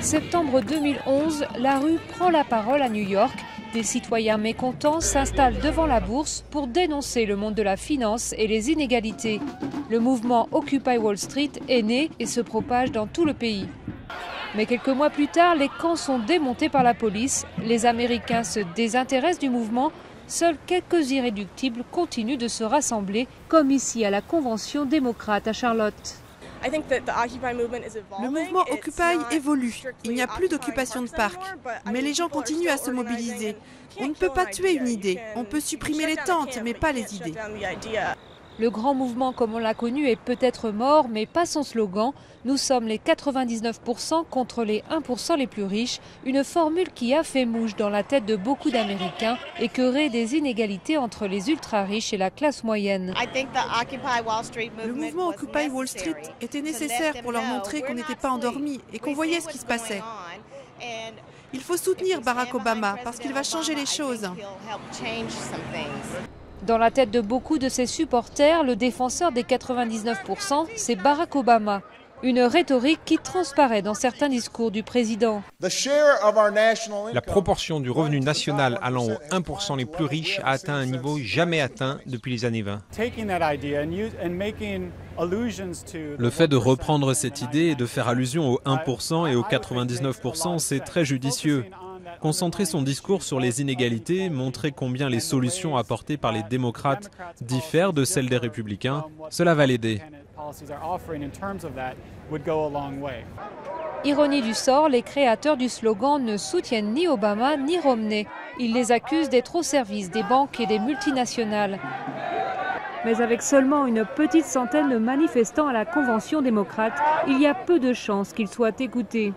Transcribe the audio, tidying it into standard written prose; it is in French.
Septembre 2011, la rue prend la parole à New York. Des citoyens mécontents s'installent devant la bourse pour dénoncer le monde de la finance et les inégalités. Le mouvement Occupy Wall Street est né et se propage dans tout le pays. Mais quelques mois plus tard, les camps sont démontés par la police. Les Américains se désintéressent du mouvement. Seuls quelques irréductibles continuent de se rassembler, comme ici à la Convention démocrate à Charlotte. Le mouvement Occupy évolue. Il n'y a plus d'occupation de parcs. Mais les gens continuent à se mobiliser. On ne peut pas tuer une idée. On peut supprimer les tentes, mais pas les idées. Le grand mouvement comme on l'a connu est peut-être mort, mais pas son slogan. Nous sommes les 99% contre les 1% les plus riches. Une formule qui a fait mouche dans la tête de beaucoup d'Américains et crée des inégalités entre les ultra-riches et la classe moyenne. Le mouvement Occupy Wall Street était nécessaire pour leur montrer qu'on n'était pas endormis et qu'on voyait ce qui se passait. Il faut soutenir Barack Obama parce qu'il va changer les choses. Dans la tête de beaucoup de ses supporters, le défenseur des 99%, c'est Barack Obama. Une rhétorique qui transparaît dans certains discours du président. La proportion du revenu national allant aux 1% les plus riches a atteint un niveau jamais atteint depuis les années 20. Le fait de reprendre cette idée et de faire allusion aux 1% et aux 99%, c'est très judicieux. Concentrer son discours sur les inégalités, montrer combien les solutions apportées par les démocrates diffèrent de celles des républicains, cela va l'aider. Ironie du sort, les créateurs du slogan ne soutiennent ni Obama ni Romney. Ils les accusent d'être au service des banques et des multinationales. Mais avec seulement une petite centaine de manifestants à la Convention démocrate, il y a peu de chances qu'ils soient écoutés.